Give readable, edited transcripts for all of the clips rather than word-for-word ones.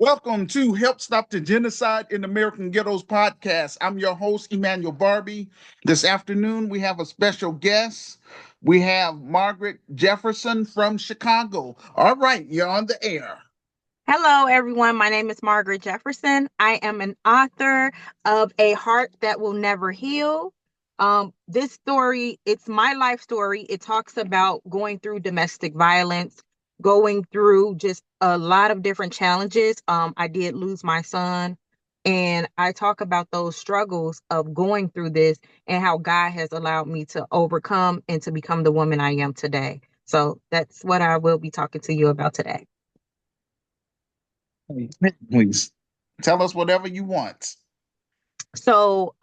Welcome to Help Stop the Genocide in American Ghettos podcast. I'm your host, Emmanuel Barbee. This afternoon, we have a special guest. We have Margaret Jefferson from Chicago. All right, you're on the air. Hello, everyone. My name is Margaret Jefferson. I am an author of A Heart That Will Never Heal. This story, it's my life story. It talks about going through domestic violence, going through just a lot of different challenges. I did lose my son, and I talk about those struggles of going through this and how God has allowed me to overcome and to become the woman I am today. So that's what I will be talking to you about today. Please tell us whatever you want. So,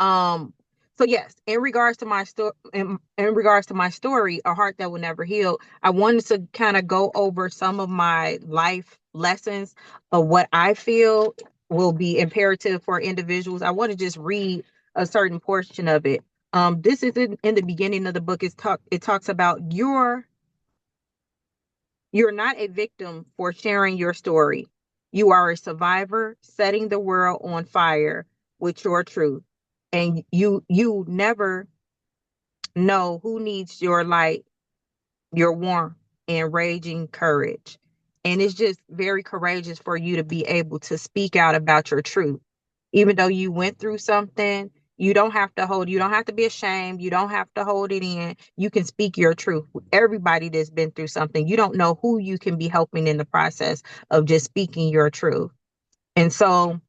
yes, in regards to my story, in regards to my story, A Heart That Will Never Heal, I wanted to kind of go over some of my life lessons of what I feel will be imperative for individuals. I want to just read a certain portion of it. This is in the beginning of the book. It talks about you're not a victim for sharing your story. You are a survivor setting the world on fire with your truth. And you never know who needs your light, your warmth, and raging courage. And it's just very courageous for you to be able to speak out about your truth. Even though you went through something, you don't have to be ashamed. You don't have to hold it in. You can speak your truth. Everybody that's been through something, you don't know who you can be helping in the process of just speaking your truth. And so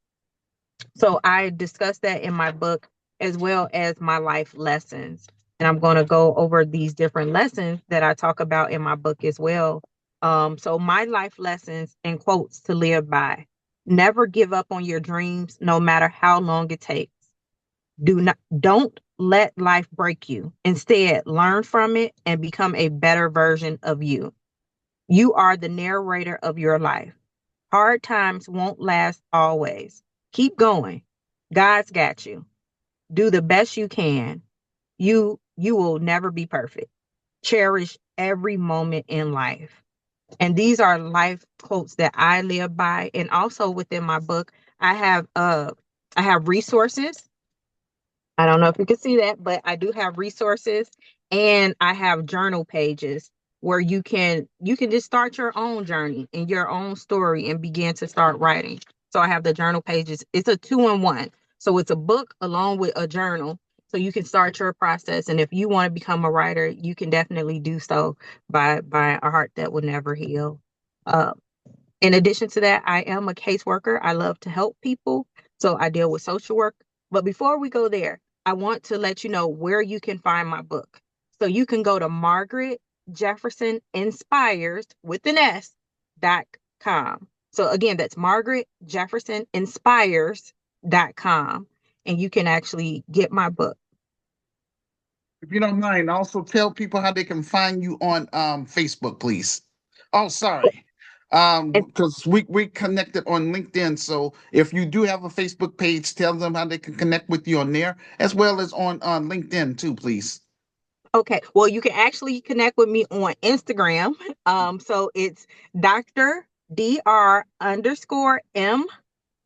I discussed that in my book as well as my life lessons. And I'm going to go over these different lessons that I talk about in my book as well. So my life lessons and quotes to live by. Never give up on your dreams, no matter how long it takes. Don't let life break you. Instead, learn from it and become a better version of you. You are the narrator of your life. Hard times won't last always. Keep going. God's got you. Do the best you can. You will never be perfect. Cherish every moment in life. And these are life quotes that I live by. And also within my book, I have I have resources. I don't know if you can see that, but I do have resources and I have journal pages where you can just start your own journey and your own story and begin to start writing. So I have the journal pages. It's a 2-in-1. So it's a book along with a journal. So you can start your process. And if you want to become a writer, you can definitely do so by A Heart That Will Never Heal. Uh, in addition to that, I am a caseworker. I love to help people. So I deal with social work. But before we go there, I want to let you know where you can find my book. So you can go to Margaret Jefferson Inspires with an S.com. So again, that's Margaret Jefferson Inspires.com. And you can actually get my book. If you don't mind, also tell people how they can find you on Facebook, please. Oh, sorry. And Because we connected on LinkedIn. So if you do have a Facebook page, tell them how they can connect with you on there, as well as on LinkedIn too, please. okay, well, you can actually connect with me on Instagram. So it's Dr.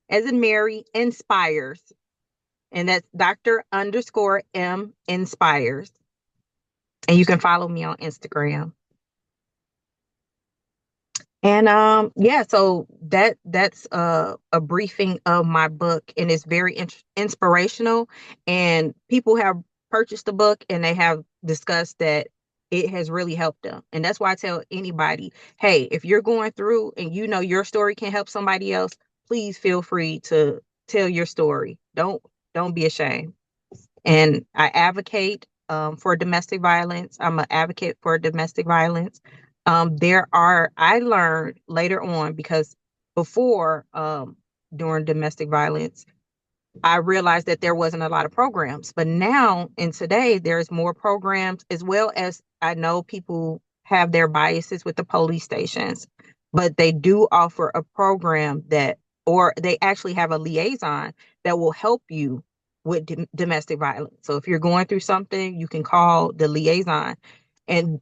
as in Mary Inspires. And that's Dr. Inspires. And you can follow me on Instagram. And yeah, so that's a briefing of my book, and it's very inspirational. And people have purchased the book, and they have discussed that it has really helped them. And that's why I tell anybody, hey, if you're going through and you know your story can help somebody else, please feel free to tell your story. Don't be ashamed. And I advocate for domestic violence. I'm an advocate for domestic violence. I learned later on because before, during domestic violence, I realized that there wasn't a lot of programs. But now and today, there's more programs, as well as I know people have their biases with the police stations, but they do offer a program or they actually have a liaison that will help you with domestic violence. So if you're going through something, you can call the liaison, and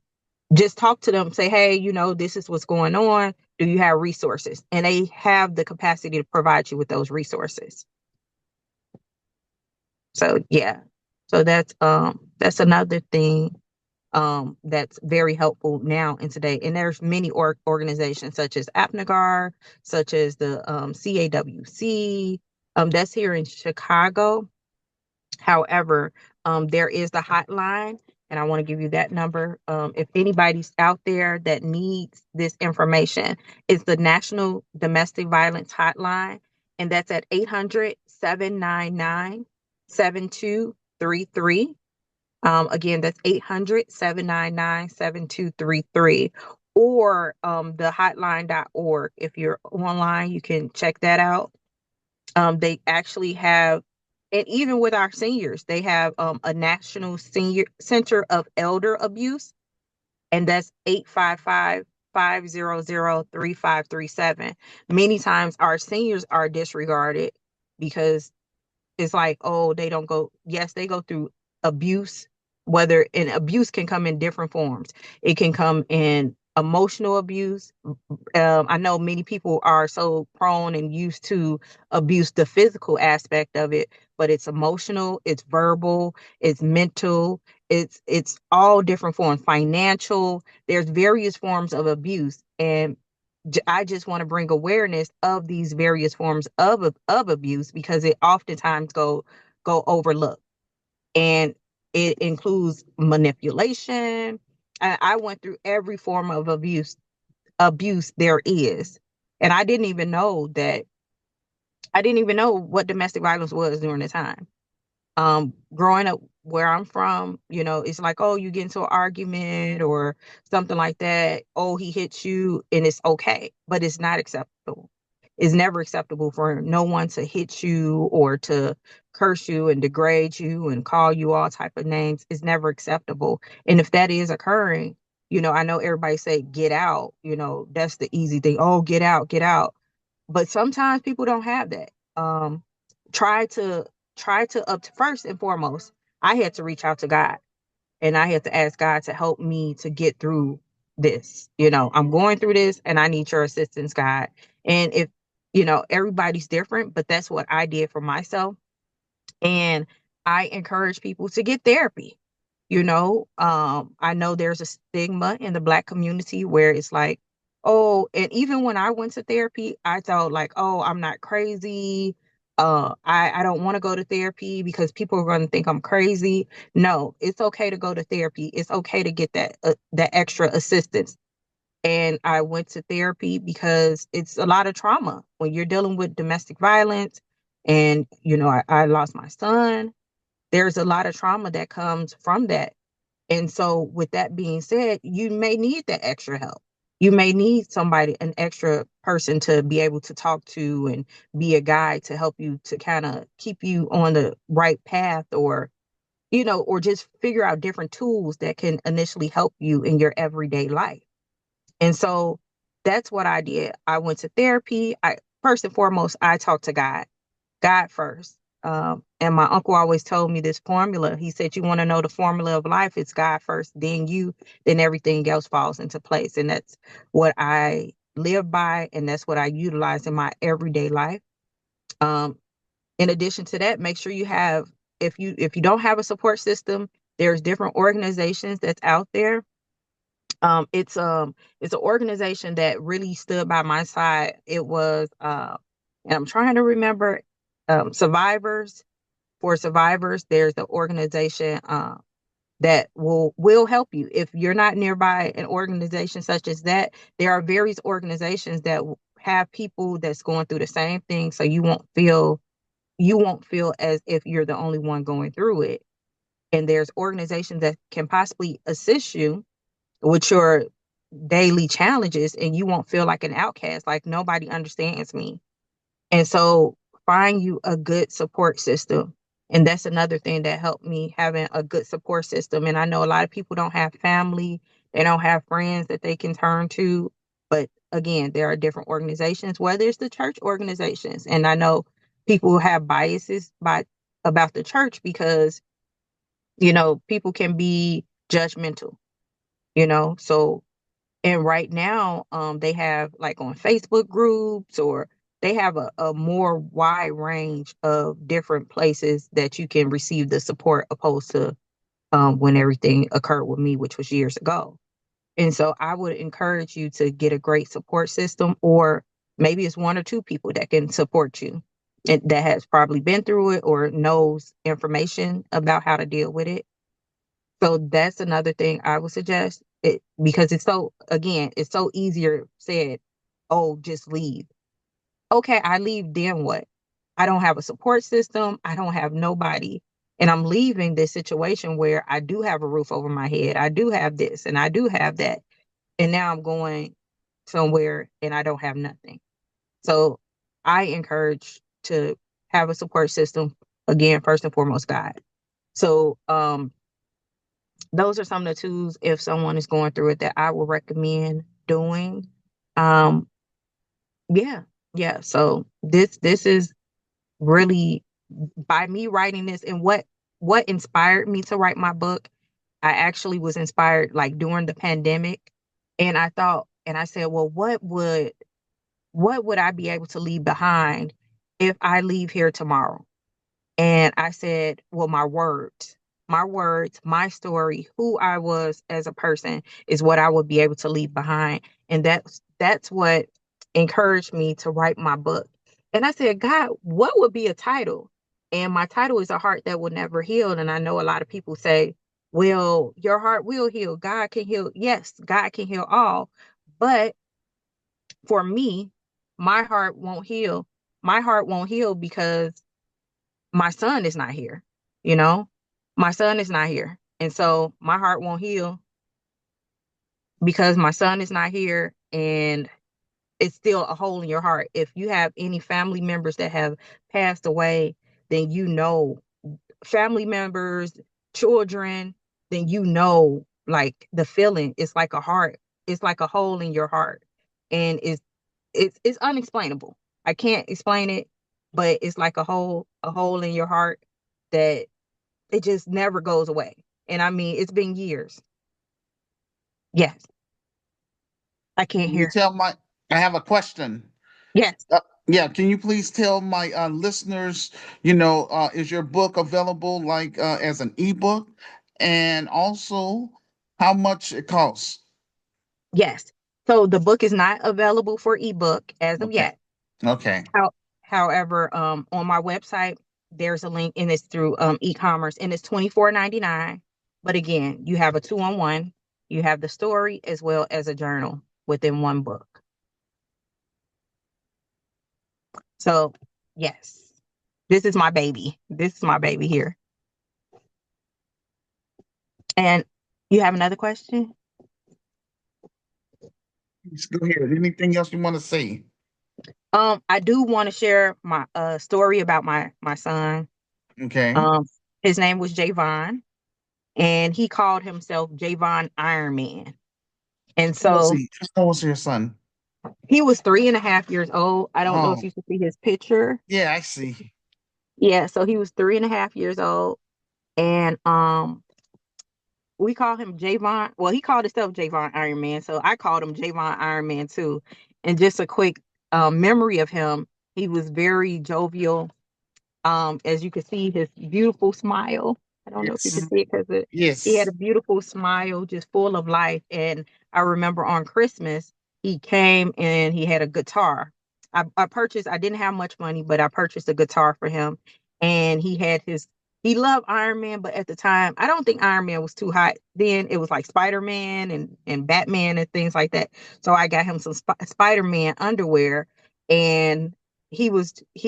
just talk to them, say, hey, this is what's going on. Do you have resources? And they have the capacity to provide you with those resources. So yeah. So that's another thing that's very helpful now in today. And there's many organizations such as APNAGAR, such as the CAWC, that's here in Chicago. However, there is the hotline, and I want to give you that number. If anybody's out there that needs this information, it's the National Domestic Violence Hotline, and that's at 800-799-7233. Again, that's 800-799-7233. Or the hotline.org. If you're online, you can check that out. They actually have, and even with our seniors, they have a National Senior Center of Elder Abuse, and that's 855-500-3537. Many times our seniors are disregarded because it's like, oh, they don't go. Yes, they go through abuse, and abuse can come in different forms. It can come in emotional abuse. I know many people are so prone and used to abuse the physical aspect of it, but it's emotional, it's verbal, it's mental, it's all different forms, financial. There's various forms of abuse, and I just want to bring awareness of these various forms of abuse because it oftentimes go overlooked, and it includes manipulation. I went through every form of abuse there is, and I didn't even know what domestic violence was during the time. Growing up where I'm from, it's like, oh, you get into an argument or something like that. Oh, he hits you and it's okay, but it's not acceptable. It's never acceptable for no one to hit you or to curse you and degrade you and call you all type of names. It's never acceptable. And if that is occurring, I know everybody say get out, that's the easy thing. Oh, get out, get out. But sometimes people don't have that. Try to up to first and foremost, I had to reach out to God, and I had to ask God to help me to get through this. I'm going through this and I need your assistance, God. And if, everybody's different, but that's what I did for myself. And I encourage people to get therapy. I know there's a stigma in the Black community where it's like, oh, and even when I went to therapy, I thought like, oh, I'm not crazy. I don't want to go to therapy because people are going to think I'm crazy. No, it's okay to go to therapy. It's okay to get that extra assistance. And I went to therapy because it's a lot of trauma when you're dealing with domestic violence. And, I lost my son. There's a lot of trauma that comes from that. And so with that being said, you may need that extra help. You may need somebody, an extra person to be able to talk to and be a guide to help you to kind of keep you on the right path, or, or just figure out different tools that can initially help you in your everyday life. And so that's what I did. I went to therapy. First and foremost, I talked to God first. And my uncle always told me this formula. He said, you want to know the formula of life? It's God first, then you, then everything else falls into place. And that's what I live by. And that's what I utilize in my everyday life. Um, in addition to that, make sure you have, if you don't have a support system, there's different organizations that's out there. It's an organization that really stood by my side. It was and I'm trying to remember, survivors. For survivors, there's an organization that will help you. If you're not nearby an organization such as that, there are various organizations that have people that's going through the same thing, so you won't feel as if you're the only one going through it. And there's organizations that can possibly assist you with your daily challenges, and you won't feel like an outcast, like nobody understands me. And so find you a good support system. And that's another thing that helped me, having a good support system. And I know a lot of people don't have family, they don't have friends that they can turn to. But again, there are different organizations, whether it's the church organizations. And I know people have biases about the church because, people can be judgmental. So, and right now, they have like on Facebook groups, or they have a more wide range of different places that you can receive the support, opposed to when everything occurred with me, which was years ago. And so I would encourage you to get a great support system, or maybe it's one or two people that can support you and that has probably been through it or knows information about how to deal with it. So that's another thing I would suggest, because it's so easier said, oh, just leave. Okay, I leave, then what? I don't have a support system. I don't have nobody. And I'm leaving this situation where I do have a roof over my head. I do have this and I do have that. And now I'm going somewhere and I don't have nothing. So I encourage to have a support system. Again, first and foremost, God. So those are some of the tools, if someone is going through it, that I would recommend doing. Um, yeah, yeah. So this is really, by me writing this, and what inspired me to write my book. I actually was inspired like during the pandemic, and I thought, and I said, well, what would I be able to leave behind if I leave here tomorrow? And I said, well, my words, my story, who I was as a person is what I would be able to leave behind. And that's what encouraged me to write my book. And I said, God, what would be a title? And my title is A Heart That Will Never Heal. And I know a lot of people say, well, your heart will heal. God can heal. Yes, God can heal all. But for me, my heart won't heal. My heart won't heal because my son is not here. You know, my son is not here. And so my heart won't heal because my son is not here. And it's still a hole in your heart. If you have any family members that have passed away, then family members, children, then like the feeling. It's like a heart. It's like a hole in your heart. And it's unexplainable. I can't explain it, but it's like a hole in your heart that it just never goes away. And I mean, it's been years. Yes, I can't Can you hear. tell my? I have a question. Yes, Yeah, can you please tell my listeners, is your book available like as an ebook, and also how much it costs? yes. So the book is not available for ebook as of Okay, yet. okay. How, however, on my website, there's a link, and it's through e-commerce, and it's $24.99. But again, you have a 2-on-1. You have the story as well as a journal within one book. So yes, this is my baby. This is my baby here. And you have another question? Please go ahead. Anything else you want to say? I do want to share my story about my son. Okay. Um, his name was Javon, and he called himself Javon Iron Man. And How old was so he? How old was your son? he was 3.5 years old. I don't know if Oh, you can see his picture. yeah, I see. Yeah, so he was 3.5 years old, and we call him Javon. Well, he called himself Javon Iron Man, so I called him Javon Iron Man too. And just a quick memory of him: he was very jovial. As you can see, his beautiful smile. I don't know if you can Yes. see it because he had Yes. a beautiful smile, just full of life. And I remember on Christmas, he came and he had a guitar. I didn't have much money, but I purchased a guitar for him. And he loved Iron Man, but at the time, I don't think Iron Man was too hot. Then it was like Spider Man and Batman and things like that. So I got him some Spider Man underwear, and he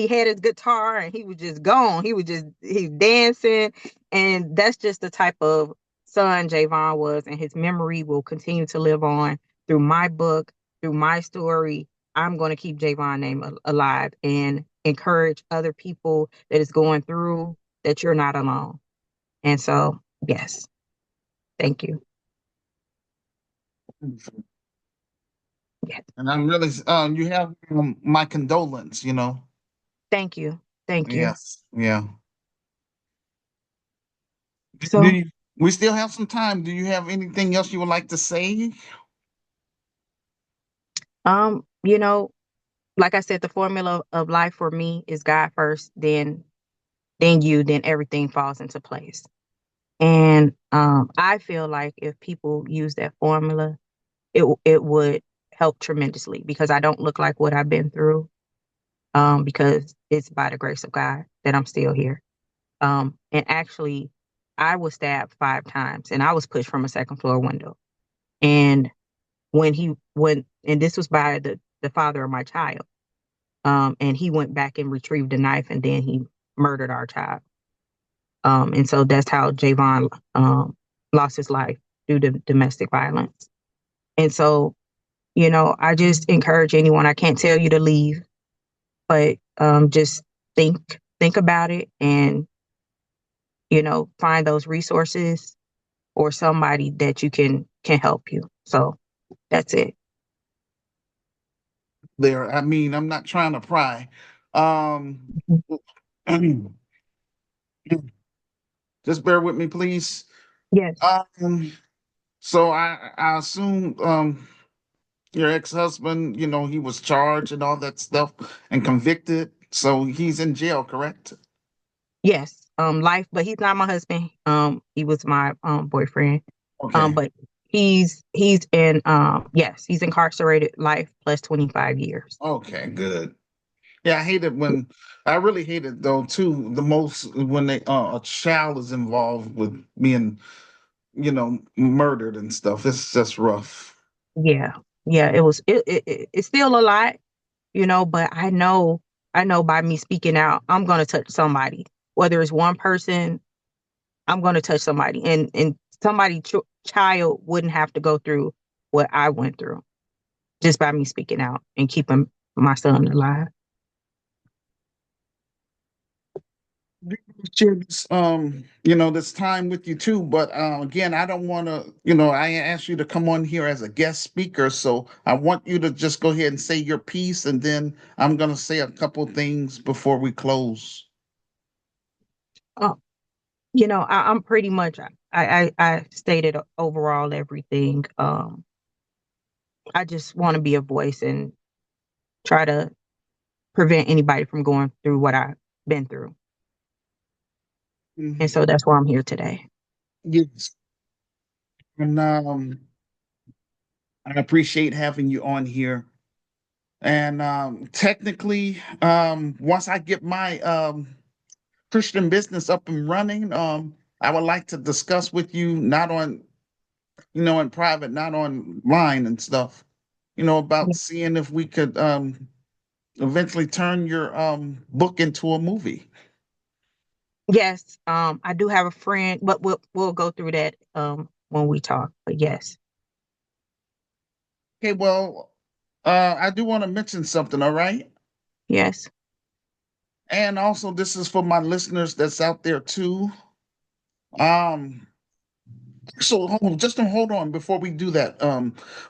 had his guitar and he was just gone. He's dancing, and that's just the type of son Javon was, and his memory will continue to live on through my book, through my story. I'm going to keep Javon's name alive and encourage other people that is going through that you're not alone. And so, yes, thank you. Yes, And I'm really, you have my condolence, thank you. Thank you. Yes. Yeah. Do So, you? We still have some time. Do you have anything else you would like to say? You know, like I said, the formula of life for me is God first, then you, then everything falls into place. And I feel like if people use that formula, it would help tremendously because I don't look like what I've been through. Because it's by the grace of God that I'm still here. And actually, I was stabbed 5 times, and I was pushed from a second floor window. And and this was by the father of my child. And he went back and retrieved a knife, and then he murdered our child. And so that's how Javon lost his life due to domestic violence. And so, I just encourage anyone. I can't tell you to leave, but just think about it, and find those resources or somebody that you can help you. So that's it. There, I mean, I'm not trying to pry. Um, Mhm. just bear with me, please. Yes. Um, so I assume your ex-husband, he was charged and all that stuff and convicted. So he's in jail, correct? Yes. Life, but he's not my husband. He was my boyfriend. Okay. But he's in yes, he's incarcerated life plus 25 years. Okay, good. Yeah, I hate it when I really hate it though too. The most when a child is involved with being, murdered and stuff. It's just rough. Yeah. Yeah, it's still a lot, but I know by me speaking out, I'm going to touch somebody. Whether it's one person, I'm going to touch somebody, and somebody child wouldn't have to go through what I went through just by me speaking out and keeping my son alive. Share this this time with you too, but again, I don't want to, I asked you to come on here as a guest speaker, so I want you to just go ahead and say your piece, and then I'm going to say a couple things before we close. Uh, I'm pretty much I stated overall everything. I just want to be a voice and try to prevent anybody from going through what I've been through. And Mhm. so that's why I'm here today. Yes. And I appreciate having you on here. And technically, once I get my Christian business up and running, I would like to discuss with you, not on, in private, not online and stuff, about seeing if we could eventually turn your book into a movie. Yes, I do have a friend, but we'll go through that when we talk. But yes, Okay, well, I do want to mention something, all right? yes, And also, this is for my listeners that's out there too. Um, so hold on before we do that.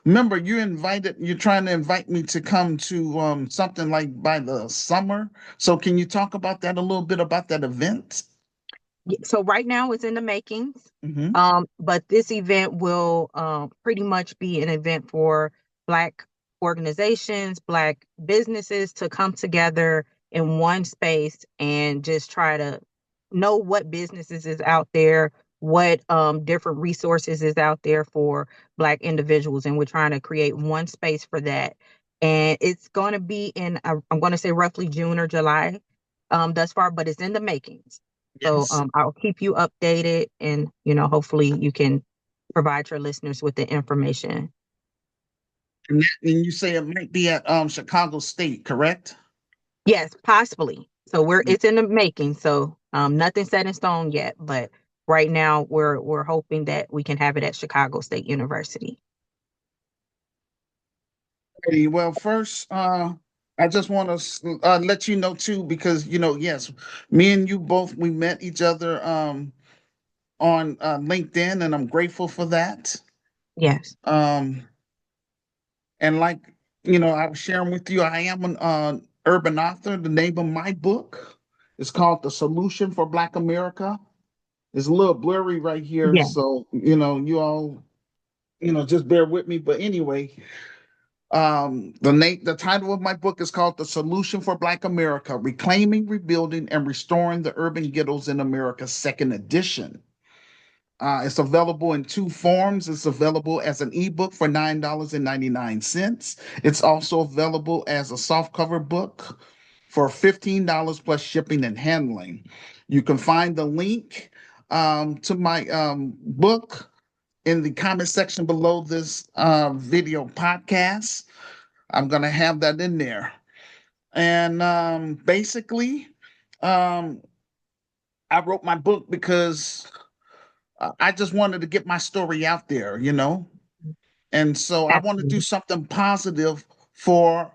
Remember, you're trying to invite me to come to something like by the summer. So can you talk about that a little bit about that event? So right now it's in the makings. Hmm. But this event will pretty much be an event for Black organizations, Black businesses to come together in one space and just try to know what businesses is out there, what different resources is out there for Black individuals, and we're trying to create one space for that. And it's going to be in I'm going to say roughly June or July thus far, but it's in the makings. So Yes. I'll keep you updated, and hopefully you can provide your listeners with the information. And you say it might be at Chicago State, correct? Yes, possibly. So it's in the making. So nothing set in stone yet, but right now we're hoping that we can have it at Chicago State University. Okay, well, first, I just want to let you know too, because yes, me and you both we met each other on LinkedIn, and I'm grateful for that. Yes. Um, and like I was sharing with you, I am an urban author. The name of my book is called "The Solution for Black America." It's a little blurry right here, Yeah. so you all just bear with me. But anyway, the title of my book is called "The Solution for Black America: Reclaiming, Rebuilding, and Restoring the Urban Ghettos in America," second edition. It's available in two forms. It's available as an ebook for $9.99. It's also available as a softcover book for $15 plus shipping and handling. You can find the link to my book in the comment section below this video podcast. I'm going to have that in there. And basically, um, I wrote my book because I just wanted to get my story out there. And so I want to do Absolutely. something positive for,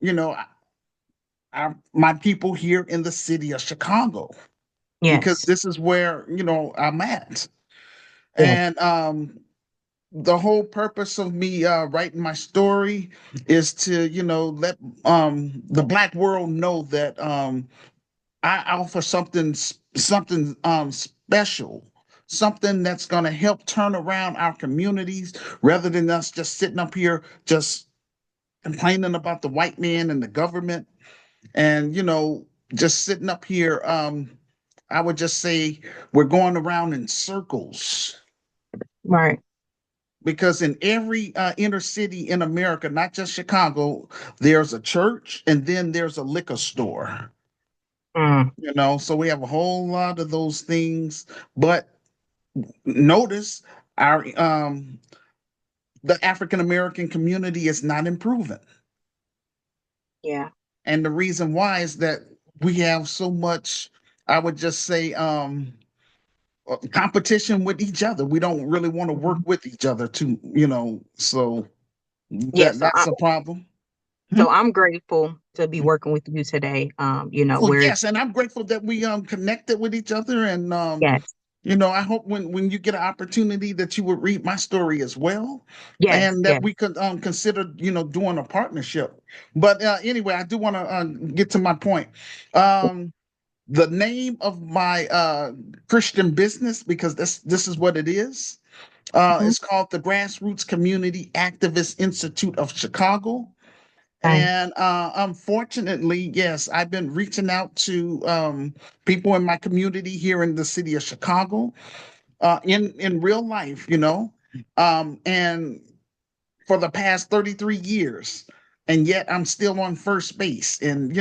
you know, my people here in the city of Chicago, because Yes. this is where, I'm at. Yes. And the whole purpose of me writing my story is to, let the Black world know that I offer something special, something that's going to help turn around our communities, rather than us just sitting up here just complaining about the white man and the government, and just sitting up here. I would just say we're going around in circles, Right. because in every inner city in America, not just Chicago, there's a church and then there's a liquor store. Mm. So we have a whole lot of those things. But notice our the African American community is not improving. Yeah. And the reason why is that we have so much, I would just say, competition with each other. We don't really want to work Mhm. with each other too, so Yeah. that's a problem. Hmm? So I'm grateful to be working with you today. Oh We're yes, and I'm grateful that we connected with each other, and yes, I hope when you get an opportunity that you would read my story as well, yes, and that yes. we could consider doing a partnership. But anyway, I do want to get to my point. Um, the name of my Christian business, because this is what it is. Mhm. It's called the Grassroots Community Activist Institute of Chicago. Nice. And unfortunately, yes, I've been reaching out to people in my community here in the city of Chicago, in real life, and for the past 33 years, and yet I'm still on first base, and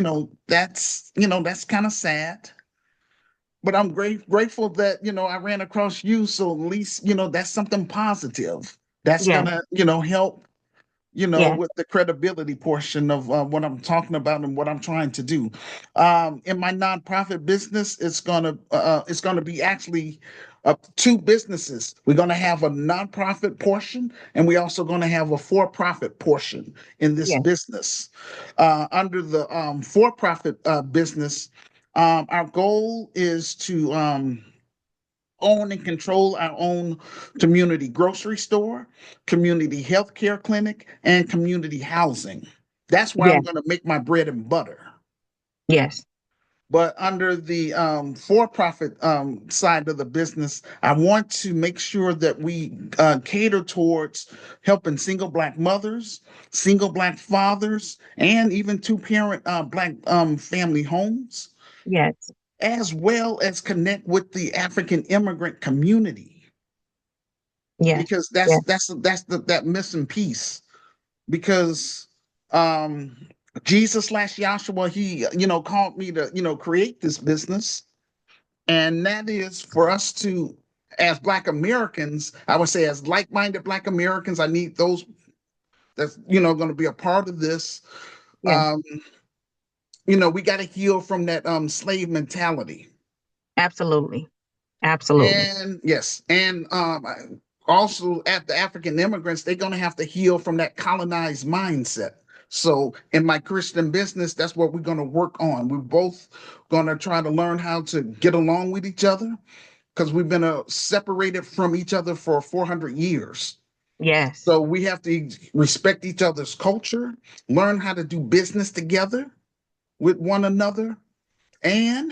that's kind of sad. But I'm grateful that I ran across you, so at least that's something positive that's Yes, gonna help yes, with the credibility portion of what I'm talking about and what I'm trying to do. In my nonprofit business, it's gonna be actually two businesses. We're gonna have a nonprofit portion, and we're also gonna have a for-profit portion in this yes, business. Under the for-profit business, our goal is to own and control our own community grocery store, community healthcare clinic, and community housing. That's where I'm yes, going to make my bread and butter. yes, But under the for-profit side of the business, I want to make sure that we cater towards helping single Black mothers, single Black fathers, and even two-parent Black family homes, yes, as well as connect with the African immigrant community, yes, because yes, that missing piece. Because um Jesus slash Yahshua, he called me to create this business, and that is for us to, as Black Americans, I would say as like-minded Black Americans, I need those that's going to be a part of this. yes. um we got to heal from that slave mentality. Absolutely. And yes, and also at the African immigrants, they're going to have to heal from that colonized mindset. So in my Christian business, that's what we're going to work on. We're both going to try to learn how to get along with each other, because we've been separated from each other for 400 years. Yes, So we have to respect each other's culture, learn how to do business together with one another, and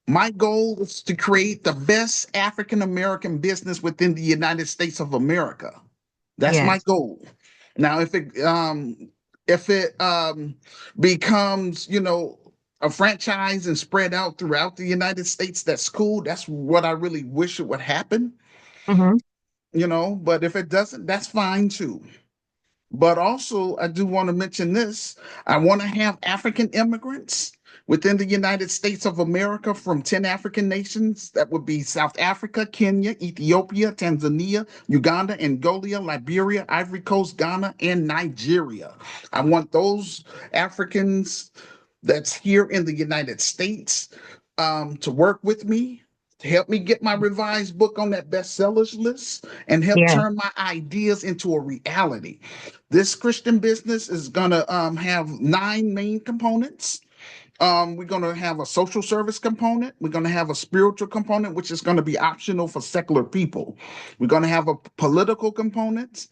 My goal is to create the best African American business within the United States of America. That's my Yes. goal. Now, if it becomes, a franchise and spread out throughout the United States, that's cool. That's what I really wish it would happen, Mm-hmm. but if it doesn't, that's fine too. But also, I do want to mention this. I want to have African immigrants within the United States of America from 10 African nations. That would be South Africa, Kenya, Ethiopia, Tanzania, Uganda, Angola, Liberia, Ivory Coast, Ghana, and Nigeria. I want those Africans that's here in the United States to work with me, to help me get my revised book on that bestsellers list and help Yes. turn my ideas into a reality. This Christian business is going to have 9 main components. We're going to have a social service component. We're going to have a spiritual component, which is going to be optional for secular people. We're going to have a political component.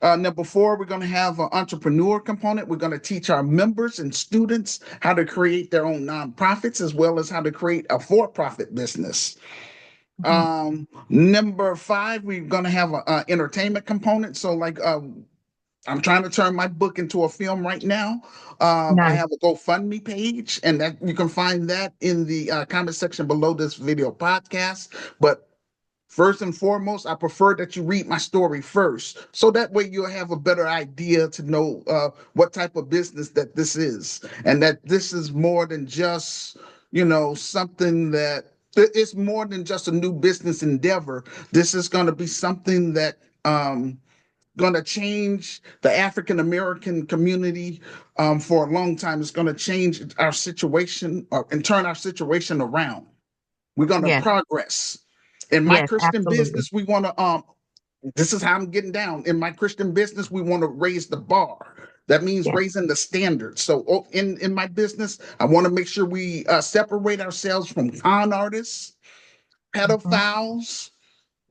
Number 4, we're going to have an entrepreneur component. We're going to teach our members and students how to create their own nonprofits as well as how to create a for-profit business. Mm-hmm. Number 5, we're going to have an entertainment component. So, like, I'm trying to turn my book into a film right now. I Nice. have a GoFundMe page, and that you can find that in the comment section below this video podcast. But first and foremost, I prefer that you read my story first, so that way you'll have a better idea to know what type of business that this is, and that this is more than just, something that it's more than just a new business endeavor. This is going to be something that going to change the African American community for a long time. It's going to change our situation and turn our situation around. We're going to Yes. progress. In my Yes. Christian Absolutely. business, we want to this is how I'm getting down. In my Christian business, we want to raise the bar. That means Yes. raising the standards. So in my business, I want to make sure we separate ourselves from con artists, Mm-hmm. pedophiles,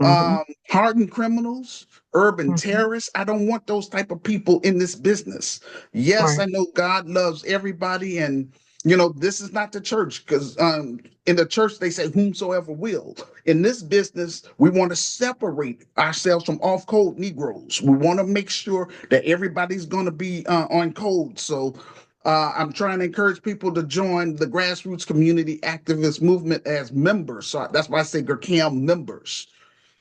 Mm-hmm. hardened criminals, urban Mm-hmm. terrorists. I don't want those type of people in this business. Yes, Right. I know God loves everybody, and this is not the church, because in the church they say whomsoever will. In this business, we want to separate ourselves from off code Negroes. We want to make sure that everybody's going to be on code. So I'm trying to encourage people to join the grassroots community activist movement as members. So that's why I say GERCAM members.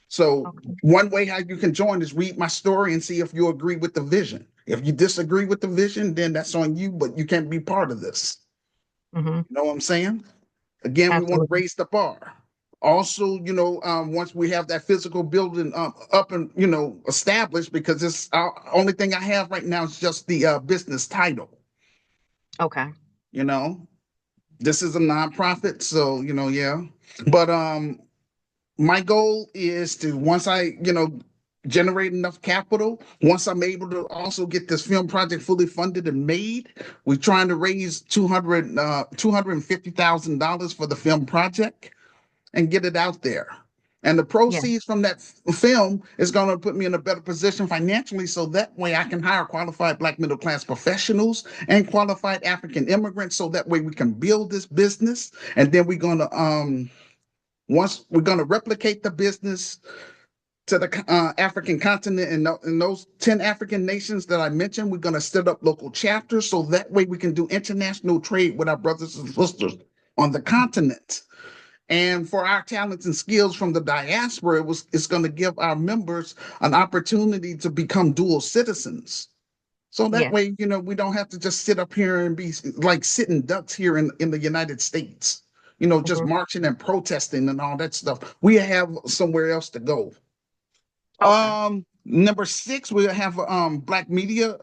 So Okay. one way how you can join is read my story and see if you agree with the vision. If you disagree with the vision, then that's on you, but you can't be part of this. Mm-hmm. You know what I'm saying? Again, we want to Absolutely. raise the bar. Also, once we have that physical building up and established, because it's only thing I have right now is just the business title. Okay. You know, this is a nonprofit, so yeah. But my goal is to, once I generate enough capital, once I'm able to also get this film project fully funded and made, we're trying to raise $250,000 for the film project and get it out there. And the Yes. proceeds from that film is going to put me in a better position financially, so that way I can hire qualified Black middle class professionals and qualified African immigrants, so that way we can build this business. And then we're going to once we're going to replicate the business to the African continent, and in those 10 African nations that I mentioned, we're going to set up local chapters, so that way we can do international trade with our brothers and sisters on the continent. And for our talents and skills from the diaspora, it's going to give our members an opportunity to become dual citizens. So that Yes. way, we don't have to just sit up here and be like sitting ducks here in the United States, just Mm-hmm. marching and protesting and all that stuff. We have somewhere else to go. Okay. Number 6, we have Black media,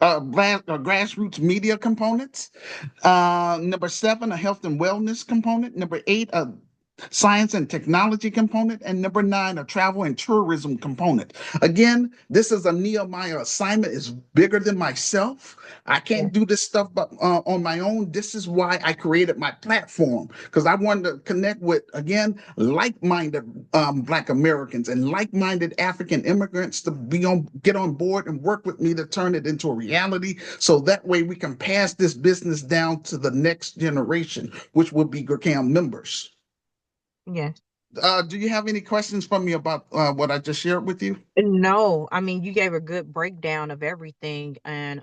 grassroots media components. Number 7, a health and wellness component. Number 8, science and technology component, and number 9, a travel and tourism component. Again, this is a Nehemiah assignment. It's bigger than myself. I Yeah. can't do this stuff but on my own. This is why I created my platform, because I wanted to connect with, again, like-minded Black Americans and like-minded African immigrants to get on board and work with me to turn it into a reality. So that way we can pass this business down to the next generation, which will be GRCAM members. Yes. Do you have any questions for me about what I just shared with you? No, I mean, you gave a good breakdown of everything. And,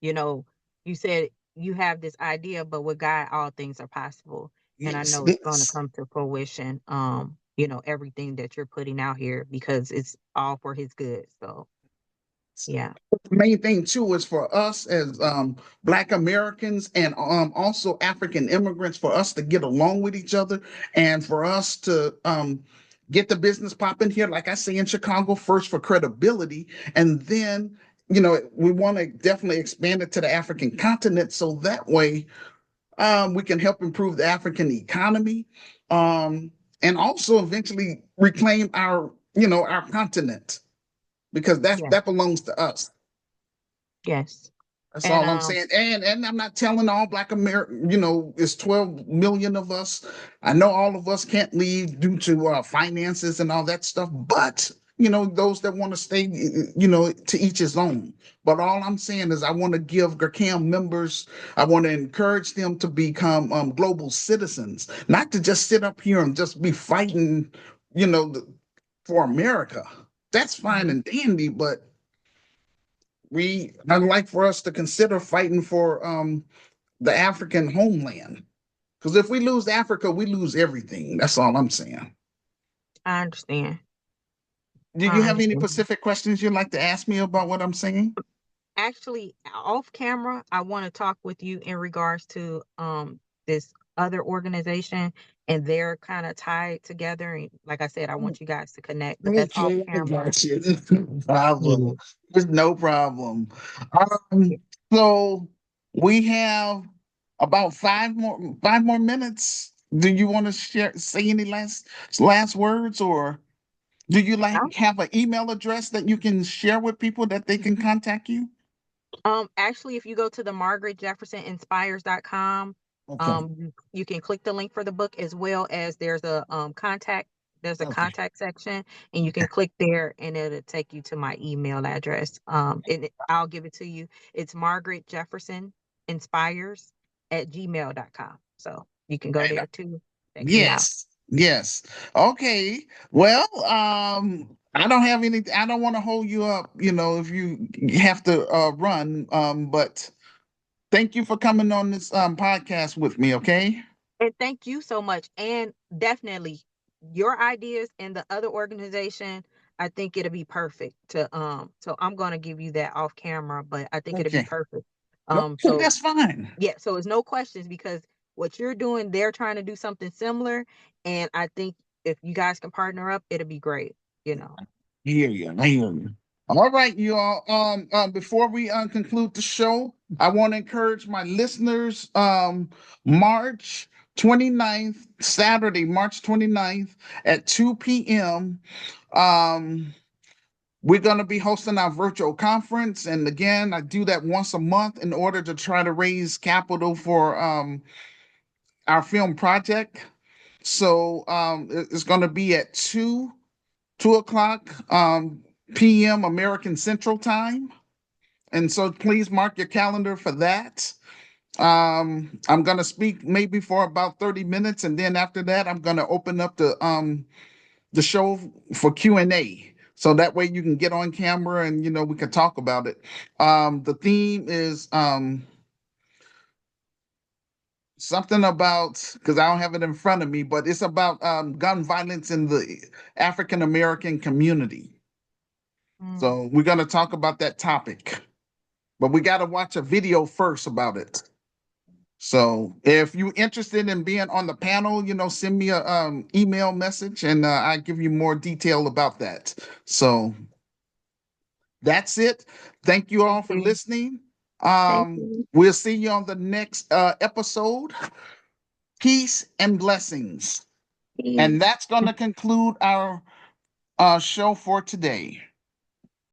you said you have this idea, but with God, all things are possible. And I Yes, know it's going to yes. come to fruition, everything that you're putting out here because it's all for his good. So, yeah. The main thing too is for us as Black Americans and also African immigrants, for us to get along with each other and for us to get the business popping here, like I say in Chicago, first for credibility, and then we want to definitely expand it to the African continent, so that way we can help improve the African economy, and also eventually reclaim our continent, because Yeah. that belongs to us. Yes. That's And all I'm saying. And I'm not telling all Black America, it's 12 million of us. I know all of us can't leave due to finances and all that stuff, but those that want to stay, to each his own. But all I'm saying is I want to give GRCAM members, I want to encourage them to become global citizens, not to just sit up here and just be fighting, you know, for America. That's fine Mhm. and dandy, but I'd like for us to consider fighting for the African homeland. Because if we lose Africa, we lose everything. That's all I'm saying. I understand. Do you I have any understand. specific questions you'd like to ask me about what I'm saying? Actually, off camera, I want to talk with you in regards to this other organization, and they're kind of tied together. And like I said, I want you guys to connect, but that's off Okay, I camera. got you. No problem. Yeah. There's no problem. Um, so we have about five more minutes. Do you want to say any last words, or do you I- have an email address that you can share with people that they can contact you? Actually, if you go to the margaretjeffersoninspires.com, Okay. you can click the link for the book, as well as there's a Okay. contact section, and you can click there and it'll take you to my email address. I'll give it to you. It's margaretjeffersoninspires@gmail.com. So you can go there too. Check me out. Yes. Yes. Okay. Well, I don't want to hold you up, if you have to run. But thank you for coming on this podcast with me, okay? And thank you so much. And definitely your ideas and the other organization, I think it'll be perfect to so I'm gonna give you that off camera, but I think it'll be Okay. perfect. Okay, So that's fine. yeah, so it's no questions because what you're doing, they're trying to do something similar. And I think if you guys can partner up, it'll be great, you know. I hear you. I hear you. All right, you all. Before we conclude the show, I want to encourage my listeners. March 29th, Saturday, March 29th at 2 p.m. Um, we're going to be hosting our virtual conference. And again, I do that once a month in order to try to raise capital for our film project. So it's going to be at 2 o'clock p.m. American Central Time. And so please mark your calendar for that. I'm going to speak maybe for about 30 minutes. And then after that, I'm going to open up the show for Q&A. So that way you can get on camera and, we can talk about it. The theme is something about, because I don't have it in front of me, but it's about gun violence in the African American community. Mm. So we're going to talk about that topic, but we got to watch a video first about it. So if you're interested in being on the panel, send me a email message and I give you more detail about that. So that's it. Thank you all Thank for you. listening. Thank you. We'll see you on the next episode. Peace and blessings. And that's going to conclude our show for today.